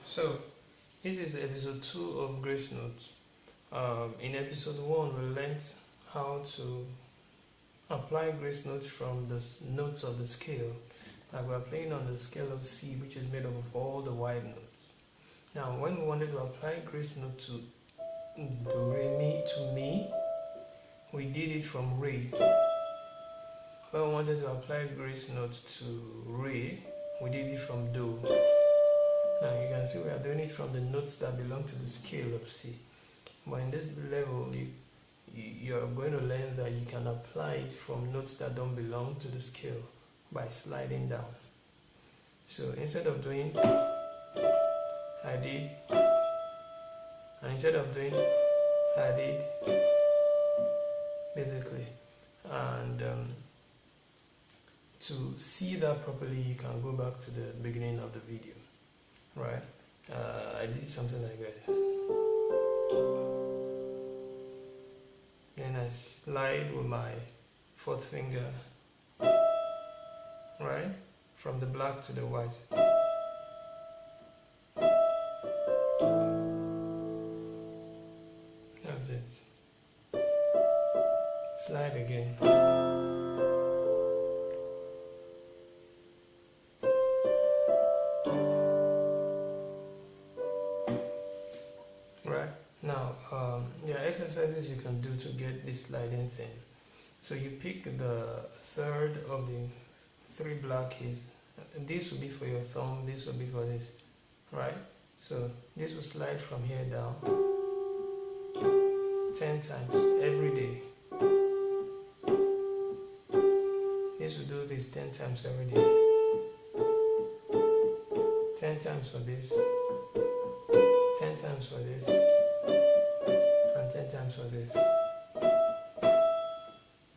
So, this is episode 2 of Grace Notes. In episode 1, we learned how to apply grace notes from the notes of the scale. Like we're playing on the scale of C, which is made up of all the wide notes. Now, when we wanted to apply grace note to Do, Re, Mi to Mi, we did it from Re. When we wanted to apply grace note to Re, we did it from Do. Now you can see we are doing it from the notes that belong to the scale of C. But in this level, you are going to learn that you can apply it from notes that don't belong to the scale by sliding down. So instead of doing I did, and instead of doing I did, basically, and to see that properly, you can go back to the beginning of the video, right? I did something like that. Then I slide with my fourth finger, right, from the black to the white. That's it. Slide again. Right, now there are exercises you can do to get this sliding thing. So you pick the third of the 3 black keys. This will be for your thumb, this will be for this, right? So this will slide from here down 10 times every day. This will do this 10 times every day. 10 times for this, 10 times for this, and 10 times for this.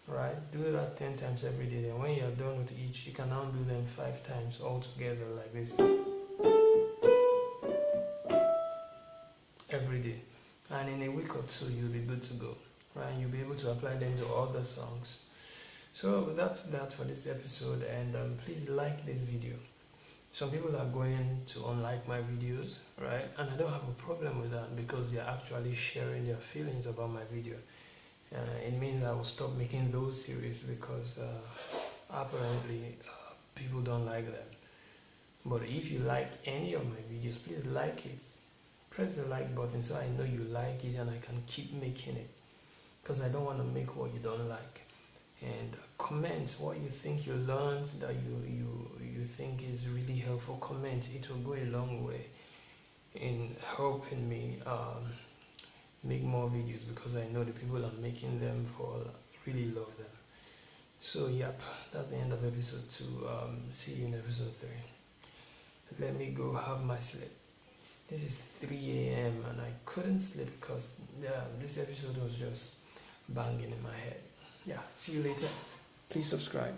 Right? Do that 10 times every day. Then when you're done with each, you can now do them 5 times all together like this. Every day. And in a week or 2, you'll be good to go. Right? You'll be able to apply them to other songs. So that's that for this episode, and please like this video. Some people are going to unlike my videos, right? And I don't have a problem with that because they're actually sharing their feelings about my video. It means I will stop making those series because apparently people don't like them. But if you like any of my videos, please like it. Press the like button so I know you like it and I can keep making it. Because I don't want to make what you don't like. And comment what you think you learned that you think is really helpful. Comment. It will go a long way in helping me make more videos, because I know the people I'm making them for really love them. So yep, that's the end of episode 2. See you in episode 3. Let me go have my sleep. This is 3 a.m. and I couldn't sleep because this episode was just banging in my head. Yeah, see you later. Please subscribe.